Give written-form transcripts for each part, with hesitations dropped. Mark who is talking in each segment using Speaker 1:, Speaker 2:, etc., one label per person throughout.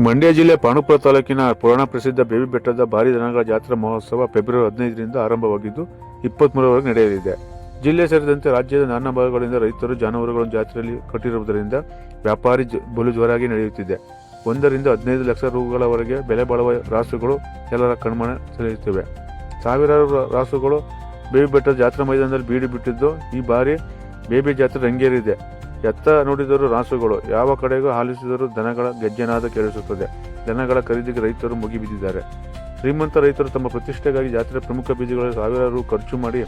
Speaker 1: ಮಂಡ್ಯ ಜಿಲ್ಲೆ ಪಾಂಡುಪುರ ತಾಲೂಕಿನ ಪುರಾಣ ಪ್ರಸಿದ್ಧ ಬೇಬಿ ಬೆಟ್ಟದ ಭಾರಿ ದನಗಳ ಜಾತ್ರಾ ಮಹೋತ್ಸವ ಫೆಬ್ರವರಿ 15ರಿಂದ ಆರಂಭವಾಗಿದ್ದು 23ರವರೆಗೆ ನಡೆಯಲಿದೆ. ಜಿಲ್ಲೆ ಸೇರಿದಂತೆ ರಾಜ್ಯದ ನಾನಾ ಭಾಗಗಳಿಂದ ರೈತರು ಜಾನುವಾರುಗಳನ್ನು ಜಾತ್ರೆಯಲ್ಲಿ ಕಟ್ಟಿರುವುದರಿಂದ ವ್ಯಾಪಾರಿ ಬಲು ಜೋರಾಗಿ ನಡೆಯುತ್ತಿದೆ. 1 ರಿಂದ 15 ಲಕ್ಷ ರೂಗಳವರೆಗೆ ಬೆಲೆ ಬಾಳುವ ರಾಸುಗಳು ಎಲ್ಲರ ಕಣ್ಮನ ಸೆಳೆಯುತ್ತಿವೆ. ಸಾವಿರಾರು ರಾಸುಗಳು ಬೇಬಿ ಬೆಟ್ಟದ ಜಾತ್ರಾ ಮೈದಾನದಲ್ಲಿ ಬೀಡು ಬಿಟ್ಟಿದ್ದು ಈ ಬಾರಿ ಬೇಬಿ ಜಾತ್ರೆ ರಂಗೇರಿದೆ. ಎತ್ತ ನೋಡಿದರೂ ರಾಸುಗಳು, ಯಾವ ಕಡೆಗೂ ಆಲಿಸಿದರೂ ದನಗಳ ಗೆಜ್ಜೆನಾದ ಕೇಳಿಸುತ್ತದೆ. ದನಗಳ ಖರೀದಿಗೆ ರೈತರು ಮುಗಿಬಿದ್ದಿದ್ದಾರೆ. ಶ್ರೀಮಂತ ರೈತರು ತಮ್ಮ ಪ್ರತಿಷ್ಠೆಗಾಗಿ ಜಾತ್ರೆ ಪ್ರಮುಖ ಬೀದಿಗಳಲ್ಲಿ ಸಾವಿರಾರು ರು ಖರ್ಚು ಮಾಡಿ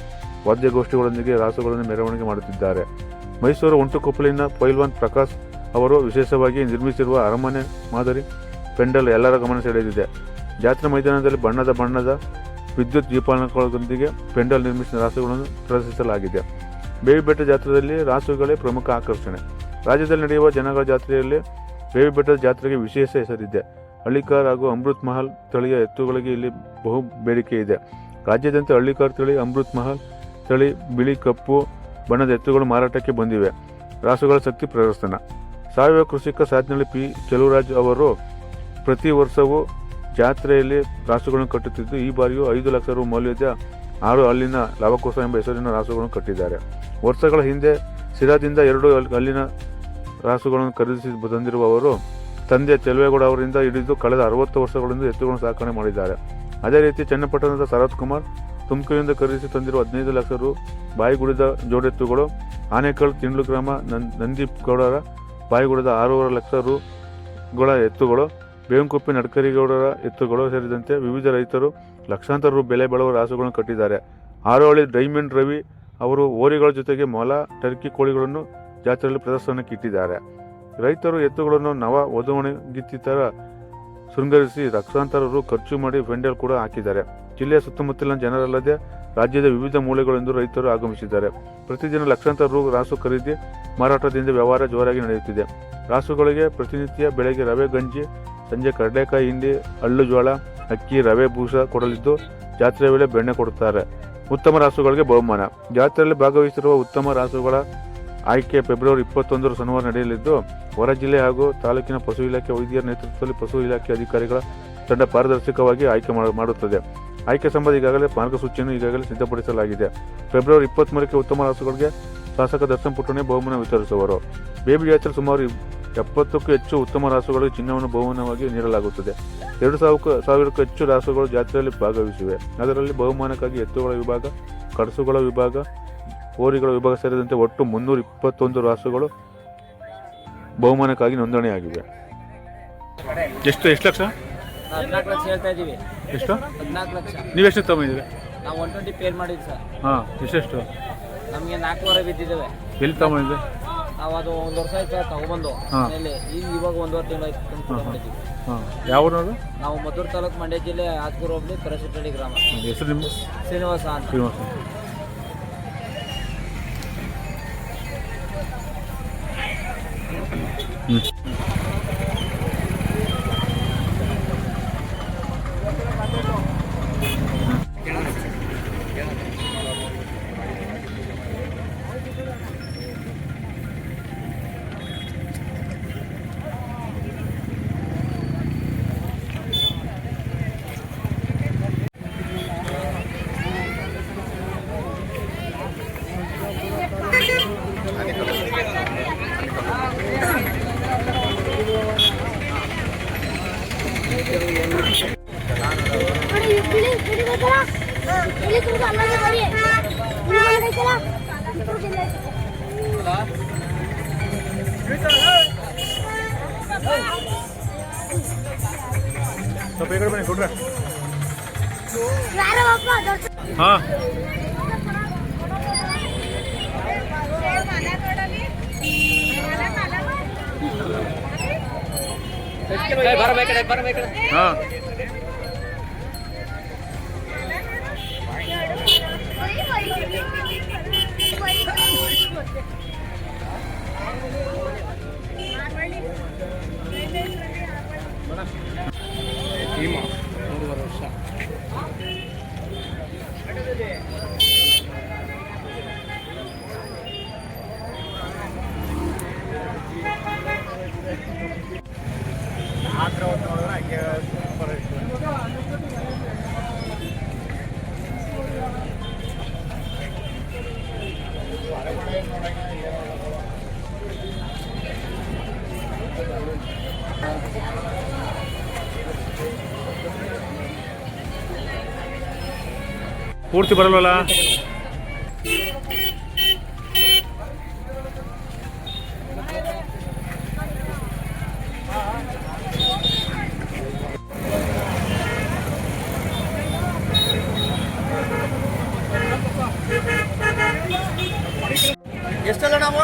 Speaker 1: ವಾದ್ಯಗೋಷ್ಠಿಗಳೊಂದಿಗೆ ರಾಸುಗಳನ್ನು ಮೆರವಣಿಗೆ ಮಾಡುತ್ತಿದ್ದಾರೆ. ಮೈಸೂರು ಒಂಟುಕೊಪ್ಪಲಿನ ಪೈಲ್ವಾನ್ ಪ್ರಕಾಶ್ ಅವರು ವಿಶೇಷವಾಗಿ ನಿರ್ಮಿಸಿರುವ ಅರಮನೆ ಮಾದರಿ ಪೆಂಡಲ್ ಎಲ್ಲರ ಗಮನ ಸೆಳೆದಿದೆ. ಜಾತ್ರಾ ಮೈದಾನದಲ್ಲಿ ಬಣ್ಣದ ವಿದ್ಯುತ್ ದೀಪಾಲಂಕಾರದೊಂದಿಗೆ ಪೆಂಡಲ್ ನಿರ್ಮಿಸಿದ ರಾಸುಗಳನ್ನು ಪ್ರದರ್ಶಿಸಲಾಗಿದೆ. ಬೇಬಿ ಬೆಟ್ಟ ಜಾತ್ರೆಯಲ್ಲಿ ರಾಸುಗಳೇ ಪ್ರಮುಖ ಆಕರ್ಷಣೆ. ರಾಜ್ಯದಲ್ಲಿ ನಡೆಯುವ ಜನಗಳ ಜಾತ್ರೆಯಲ್ಲಿ ಬೇಬಿ ಬೆಟ್ಟದ ಜಾತ್ರೆಗೆ ವಿಶೇಷ ಹೆಸರಿದೆ. ಹಳ್ಳಿಕಾರ್ ಹಾಗೂ ಅಮೃತ್ ಮಹಲ್ ತಳಿಯ ಎತ್ತುಗಳಿಗೆ ಇಲ್ಲಿ ಬಹು ಬೇಡಿಕೆ ಇದೆ. ರಾಜ್ಯಾದ್ಯಂತ ಹಳ್ಳಿಕಾರ್ ತಳಿ, ಅಮೃತ್ ಮಹಲ್ ತಳಿ, ಬಿಳಿ ಕಪ್ಪು ಬಣ್ಣದ ಎತ್ತುಗಳು ಮಾರಾಟಕ್ಕೆ ಬಂದಿವೆ. ರಾಸುಗಳ ಶಕ್ತಿ ಪ್ರದರ್ಶನ. ಸಾವಯವ ಕೃಷಿಕ ಸಾಧನಳ್ಳಿ ಪಿ ಚೆಲುವರಾಜ್ ಅವರು ಪ್ರತಿ ವರ್ಷವೂ ಜಾತ್ರೆಯಲ್ಲಿ ರಾಸುಗಳನ್ನು ಕಟ್ಟುತ್ತಿದ್ದು ಈ ಬಾರಿಯೂ 5 ಲಕ್ಷ ರು ಮೌಲ್ಯದ 6 ಹಲ್ಲಿನ ಲವಕುಶ ಎಂಬ ಹೆಸರಿನ ರಾಸುಗಳನ್ನು ಕಟ್ಟಿದ್ದಾರೆ. ವರ್ಷಗಳ ಹಿಂದೆ ಸಿರಾದಿಂದ 2 ಹಲ್ಲಿನ ರಾಸುಗಳನ್ನು ಖರೀದಿಸಿ ತಂದಿರುವ ಅವರು ತಂದೆ ಚೆಲುವೇಗೌಡ ಅವರಿಂದ ಹಿಡಿದು ಕಳೆದ 60 ವರ್ಷಗಳಿಂದ ಎತ್ತುಗಳನ್ನು ಸಾಕಣೆ ಮಾಡಿದ್ದಾರೆ. ಅದೇ ರೀತಿ ಚನ್ನಪಟ್ಟಣದ ಶರತ್ ಕುಮಾರ್ ತುಮಕೂರಿನಿಂದ ಖರೀದಿಸಿ ತಂದಿರುವ 15 ಲಕ್ಷ ರು ಬಾಯಿಗುಡಿದ ಜೋಡೆತ್ತುಗಳು, ಆನೇಕಲ್ ತಿಂಡ್ಲು ಗ್ರಾಮ ನಂದೀಪ್ ಗೌಡರ ಬಾಯಿಗುಡಿದ 6 ಲಕ್ಷ ರುಗಳ ಎತ್ತುಗಳು, ಬೇವಂಕೊಪ್ಪಿ ನಡ್ಕರಿಗೌಡರ ಎತ್ತುಗಳು ಸೇರಿದಂತೆ ವಿವಿಧ ರೈತರು ಲಕ್ಷಾಂತರ ರು ಬೆಲೆ ಬಾಳುವ ರಾಸುಗಳನ್ನು ಕಟ್ಟಿದ್ದಾರೆ. ಆರೋಹಳ್ಳಿ ಡೈಮಂಡ್ ರವಿ ಅವರು ಓರಿಗಳ ಜೊತೆಗೆ ಮೊಲ, ಟರ್ಕಿ ಕೋಳಿಗಳನ್ನು ಜಾತ್ರೆಯಲ್ಲಿ ಪ್ರದರ್ಶನಕ್ಕೆ ಇಟ್ಟಿದ್ದಾರೆ. ರೈತರು ಎತ್ತುಗಳನ್ನು ನವ ವಧುವಣಗಿತ್ತರ ಶೃಂಗರಿಸಿ ಲಕ್ಷಾಂತರ ರು ಖರ್ಚು ಮಾಡಿ ಪೆಂಡಲ್ ಕೂಡ ಹಾಕಿದ್ದಾರೆ. ಜಿಲ್ಲೆಯ ಸುತ್ತಮುತ್ತಲಿನ ಜನರಲ್ಲದೆ ರಾಜ್ಯದ ವಿವಿಧ ಮೂಲೆಗಳಿಂದ ರೈತರು ಆಗಮಿಸಿದ್ದಾರೆ. ಪ್ರತಿದಿನ ಲಕ್ಷಾಂತರ ರು ರಾಸು ಖರೀದಿ ಮಾರಾಟದಿಂದ ವ್ಯವಹಾರ ಜೋರಾಗಿ ನಡೆಯುತ್ತಿದೆ. ರಾಸುಗಳಿಗೆ ಪ್ರತಿನಿತ್ಯ ಬೆಳಗ್ಗೆ ರವೆ ಗಂಜಿ, ಸಂಜೆ ಕಡಲೆಕಾಯಿ ಹಿಂಡಿ, ಹಳ್ಳು ಜೋಳ, ಅಕ್ಕಿ, ರವೆ ಬೂಸ ಕೊಡಲಿದ್ದು ಜಾತ್ರೆಯ ವೇಳೆ ಬೆಣ್ಣೆ ಕೊಡುತ್ತಾರೆ. ಉತ್ತಮ ರಾಸುಗಳಿಗೆ ಬಹುಮಾನ. ಜಾತ್ರೆಯಲ್ಲಿ ಭಾಗವಹಿಸಿರುವ ಉತ್ತಮ ರಾಸುಗಳ ಆಯ್ಕೆ ಫೆಬ್ರವರಿ 21 ಶನಿವಾರ ನಡೆಯಲಿದ್ದು ಹೊರ ಜಿಲ್ಲೆ ಹಾಗೂ ತಾಲೂಕಿನ ಪಶು ಇಲಾಖೆ ವೈದ್ಯರ ನೇತೃತ್ವದಲ್ಲಿ ಪಶು ಇಲಾಖೆ ಅಧಿಕಾರಿಗಳ ತಂಡ ಪಾರದರ್ಶಕವಾಗಿ ಆಯ್ಕೆ ಮಾಡುತ್ತದೆ. ಆಯ್ಕೆ ಸಂಬಂಧ ಈಗಾಗಲೇ ಮಾರ್ಗಸೂಚಿಯನ್ನು ಈಗಾಗಲೇ ಸಿದ್ಧಪಡಿಸಲಾಗಿದೆ. ಫೆಬ್ರವರಿ 23ಕ್ಕೆ ಉತ್ತಮ ರಾಸುಗಳಿಗೆ ಶಾಸಕ ದರ್ಶನ್ ಪುಟ್ಟಣೆ ಬಹುಮಾನ ವಿತರಿಸುವರು. ಬೇಬಿ ಜಾತ್ರೆ ಸುಮಾರು 70ಕ್ಕೂ ಹೆಚ್ಚು ಉತ್ತಮ ರಾಸುಗಳಿಗೆ ಚಿನ್ನವನ್ನು ಬಹುಮಾನವಾಗಿ ನೀಡಲಾಗುತ್ತದೆ. 2,000ಕ್ಕೂ ಹೆಚ್ಚು ರಾಸುಗಳು ಜಾತ್ರೆಯಲ್ಲಿ ಭಾಗವಹಿಸಿವೆ. ಅದರಲ್ಲಿ ಬಹುಮಾನಕ್ಕಾಗಿ ಎತ್ತುಗಳ ವಿಭಾಗ, ಕಡಸುಗಳ ವಿಭಾಗ, ಹೋರಿಗಳ ವಿಭಾಗ ಸೇರಿದಂತೆ ಒಟ್ಟು 321 ರಾಸುಗಳು ಬಹುಮಾನಕ್ಕಾಗಿ ನೋಂದಣಿಯಾಗಿವೆ. ಎಷ್ಟು ಲಕ್ಷ?
Speaker 2: 14 ಲಕ್ಷ ಹೇಳ್ತಾ ಇದೀವಿ.
Speaker 1: ಎಷ್ಟು?
Speaker 2: 14 ಲಕ್ಷ.
Speaker 1: ನೀವೆಷ್ಟು ತಗೊಂಡಿದ್ದೀರಿ?
Speaker 2: ನಾವು 120 ಪೇರ್ ಮಾಡಿದ್ವಿ ಸರ್.
Speaker 1: ಹಾಂ, ಎಷ್ಟೆಷ್ಟು?
Speaker 2: ನಮಗೆ 4 ಬಿದ್ದಿದ್ದೇವೆ.
Speaker 1: ಎಲ್ಲಿ ತಗೊಂಡಿದ್ದೆ?
Speaker 2: ನಾವು ಅದು 1 ವರ್ಷ ಆಯ್ತು ತಗೊಂಡ್ಬಂದು ಮನೇಲಿ. ಇವಾಗ 1.5 ತಿಂಗಳು ಆಯ್ತು ಮಾಡಿದ್ದೀವಿ.
Speaker 1: ಹಾಂ, ಯಾವ ಊರು?
Speaker 2: ನಾವು ಮದ್ದೂರು ತಾಲೂಕು, ಮಂಡ್ಯ ಜಿಲ್ಲೆ, ಆತ್ಕೂರು ಹೋಬಳಿ, ಕರಸಿಟ್ಟಳ್ಳಿ ಗ್ರಾಮ.
Speaker 1: ಹೆಸರು ನಿಮ್ಮ?
Speaker 2: ಶ್ರೀನಿವಾಸ ಅಂತ.
Speaker 1: ಸ್ವಲ್ಪ ಈ ಕಡೆ ಬನ್ನಿ ಕೊಡ್ರೆ. ಹಾಂ, ಹಾಂ,
Speaker 3: ಜಾತ್ರೆ ಹೊತ್ತು ನೋಡಿದ್ರೆ ಹಂಗೆ ಸೂಪರ್ ಇತ್ತು.
Speaker 1: ಪೂರ್ತಿ ಬರಲ್ವಲ್ಲ?
Speaker 2: ಎಷ್ಟಲ್ಲ ನಾವು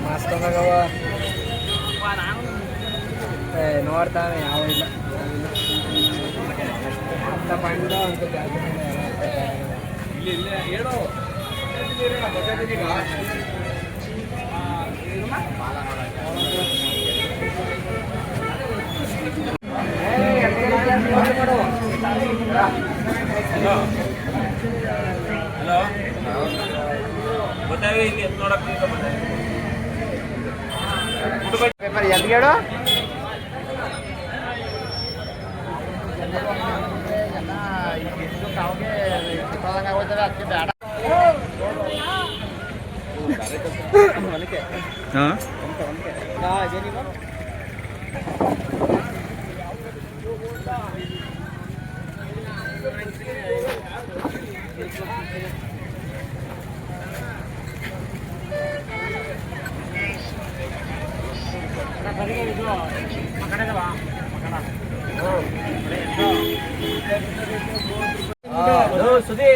Speaker 2: ಮಾಸ್ಕೊಂಡಾಗವ ನೋಡ್ತಾನೆ ಯಾವ ಇಲ್ಲ ಅಂತ ಬಂದ ಅಂತ ಇಲ್ಲಿ ಹೇಳೋ ಪೇಪರ್ ಎಲ್ಲಿ ಹೇಳು ಅದಕ್ಕೆ ಬೇಡ ಸುದ್ದಿ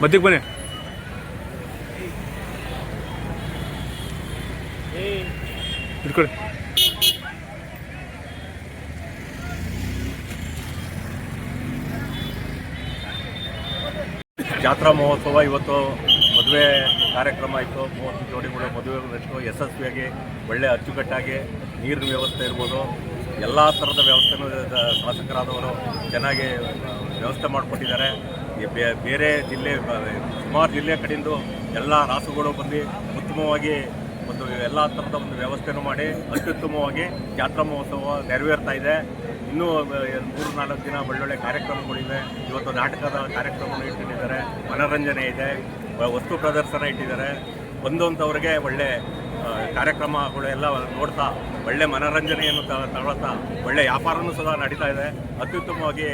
Speaker 1: ಮಧ್ಯಕ್ಕೆ ಬನ್ನಿ. ಇಟ್ಕೊಳ್ಳಿ.
Speaker 4: ಜಾತ್ರಾ ಮಹೋತ್ಸವ ಇವತ್ತು ಮದುವೆ ಕಾರ್ಯಕ್ರಮ ಇತ್ತು. 30 ಜೋಡಿಗಳು ಮದುವೆ ಇತ್ತು. ಯಶಸ್ವಿಯಾಗಿ ಒಳ್ಳೆ ಅಚ್ಚುಕಟ್ಟಾಗಿ ನೀರಿನ ವ್ಯವಸ್ಥೆ ಇರ್ಬೋದು, ಎಲ್ಲ ಥರದ ವ್ಯವಸ್ಥೆನೂ ಶಾಸಕರಾದವರು ಚೆನ್ನಾಗಿ ವ್ಯವಸ್ಥೆ ಮಾಡಿಕೊಟ್ಟಿದ್ದಾರೆ. ಬೇರೆ ಜಿಲ್ಲೆ ಸುಮಾರು ಜಿಲ್ಲೆ ಕಡೆಯಿಂದ ಎಲ್ಲ ರಾಸುಗಳು ಬಂದು ಉತ್ತಮವಾಗಿ ಒಂದು ಎಲ್ಲ ಥರದ ಒಂದು ವ್ಯವಸ್ಥೆನೂ ಮಾಡಿ ಅತ್ಯುತ್ತಮವಾಗಿ ಜಾತ್ರಾ ಮಹೋತ್ಸವ ನೆರವೇರ್ತಾ ಇದೆ. ಇನ್ನೂ 3-4 ದಿನ ಒಳ್ಳೊಳ್ಳೆ ಕಾರ್ಯಕ್ರಮಗಳಿವೆ. ಇವತ್ತು ನಾಟಕದ ಕಾರ್ಯಕ್ರಮವನ್ನು ಇಟ್ಟಿದ್ದಾರೆ, ಮನೋರಂಜನೆ ಇದೆ, ವಸ್ತು ಪ್ರದರ್ಶನ ಇಟ್ಟಿದ್ದಾರೆ. ಬಂದಂಥವ್ರಿಗೆ ಒಳ್ಳೆ ಕಾರ್ಯಕ್ರಮಗಳು ಎಲ್ಲ ನೋಡ್ತಾ ಒಳ್ಳೆ ಮನೋರಂಜನೆಯನ್ನು ತಗೊಳ್ತಾ ಒಳ್ಳೆ ವ್ಯಾಪಾರನೂ ಸಹ ನಡೀತಾ ಇದೆ. ಅತ್ಯುತ್ತಮವಾಗಿ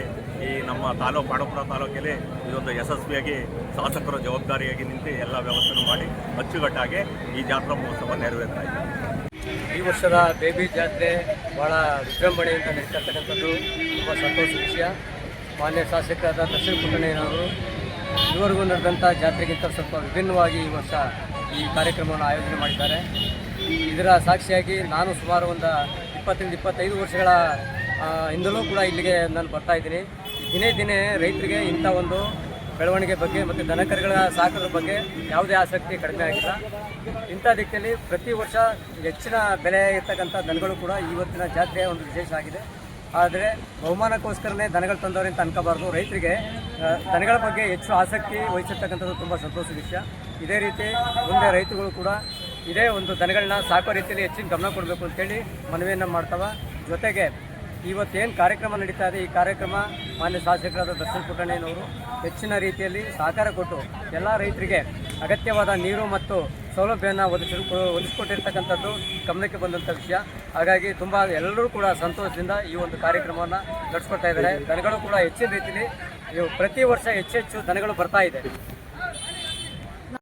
Speaker 4: ಈ ನಮ್ಮ ಪಾಂಡವಪುರ ತಾಲೂಕಲ್ಲಿ ಇದೊಂದು ಯಶಸ್ವಿಯಾಗಿ ಶಾಸಕರ ಜವಾಬ್ದಾರಿಯಾಗಿ ನಿಂತು ಎಲ್ಲ ವ್ಯವಸ್ಥೆನೂ ಮಾಡಿ ಅಚ್ಚುಕಟ್ಟಾಗಿ ಈ ಜಾತ್ರಾ ಮಹೋತ್ಸವ ನೆರವೇರ್ತಾ ಇದೆ.
Speaker 2: ಈ ವರ್ಷದ ಬೇಬಿ ಜಾತ್ರೆ ಭಾಳ ವಿಜೃಂಭಣೆಯಿಂದ ನಡೀತಕ್ಕಂಥದ್ದು ತುಂಬ ಸಂತೋಷ ವಿಷಯ. ಮಾನ್ಯ ಶಾಸಕರಾದ ದರ್ಶನ್ ಪುಟ್ಟಣ್ಣಯ್ಯನವರು ಇದುವರೆಗೂ ನಡೆದಂಥ ಜಾತ್ರೆಗಿಂತ ಸ್ವಲ್ಪ ವಿಭಿನ್ನವಾಗಿ ಈ ವರ್ಷ ಈ ಕಾರ್ಯಕ್ರಮವನ್ನು ಆಯೋಜನೆ ಮಾಡಿದ್ದಾರೆ. ಇದರ ಸಾಕ್ಷಿಯಾಗಿ ನಾನು ಸುಮಾರು ಒಂದು 20-25 ವರ್ಷಗಳ ಇಂದಲೂ ಕೂಡ ಇಲ್ಲಿಗೆ ನಾನು ಬರ್ತಾ ಇದ್ದೀನಿ. ದಿನೇ ದಿನೇ ರೈತರಿಗೆ ಇಂಥ ಒಂದು ಬೆಳವಣಿಗೆ ಬಗ್ಗೆ ಮತ್ತು ದನಕರುಗಳ ಸಾಕೋದ್ರ ಬಗ್ಗೆ ಯಾವುದೇ ಆಸಕ್ತಿ ಕಡಿಮೆ ಆಗಿಲ್ಲ. ಇಂಥ ದಿಕ್ಕಲ್ಲಿ ಪ್ರತಿ ವರ್ಷ ಹೆಚ್ಚಿನ ಬೆಲೆ ಇರ್ತಕ್ಕಂಥ ದನಗಳು ಕೂಡ ಇವತ್ತಿನ ಜಾತ್ರೆಯ ಒಂದು ವಿಶೇಷ ಆಗಿದೆ. ಆದರೆ ಬಹುಮಾನಕ್ಕೋಸ್ಕರನೇ ದನಗಳು ತಂದವರು ಅಂತ ಅನ್ಕೋಬಾರ್ದು. ರೈತರಿಗೆ ದನಗಳ ಬಗ್ಗೆ ಹೆಚ್ಚು ಆಸಕ್ತಿ ವಹಿಸಿರ್ತಕ್ಕಂಥದ್ದು ತುಂಬ ಸಂತೋಷದ ವಿಷಯ. ಇದೇ ರೀತಿ ಮುಂದೆ ರೈತರುಗಳು ಕೂಡ ಇದೇ ಒಂದು ದನಗಳನ್ನ ಸಾಕೋ ರೀತಿಯಲ್ಲಿ ಹೆಚ್ಚಿನ ಗಮನ ಕೊಡಬೇಕು ಅಂತೇಳಿ ಮನವಿಯನ್ನು ಮಾಡ್ತಾವ. ಜೊತೆಗೆ ಇವತ್ತೇನು ಕಾರ್ಯಕ್ರಮ ನಡೀತಾ ಇದೆ, ಈ ಕಾರ್ಯಕ್ರಮ ಮಾನ್ಯ ಶಾಸಕರಾದ ದರ್ಶನ್ ಪುಟ್ಟಣ್ಣಯ್ಯನವರು ಹೆಚ್ಚಿನ ರೀತಿಯಲ್ಲಿ ಸಹಕಾರ ಕೊಟ್ಟು ಎಲ್ಲ ರೈತರಿಗೆ ಅಗತ್ಯವಾದ ನೀರು ಮತ್ತು ಸೌಲಭ್ಯವನ್ನು ಒದಗಿಸಿಕೊಟ್ಟಿರ್ತಕ್ಕಂಥದ್ದು ಗಮನಕ್ಕೆ ಬಂದಂಥ ವಿಷಯ. ಹಾಗಾಗಿ ತುಂಬ ಎಲ್ಲರೂ ಕೂಡ ಸಂತೋಷದಿಂದ ಈ ಒಂದು ಕಾರ್ಯಕ್ರಮವನ್ನು ನಡೆಸ್ಕೊಡ್ತಾ ಇದ್ದಾರೆ. ದನಗಳು ಕೂಡ ಹೆಚ್ಚಿನ ರೀತಿಯಲ್ಲಿ ಪ್ರತಿ ವರ್ಷ ಹೆಚ್ಚೆಚ್ಚು ದನಗಳು ಬರ್ತಾ ಇದೆ.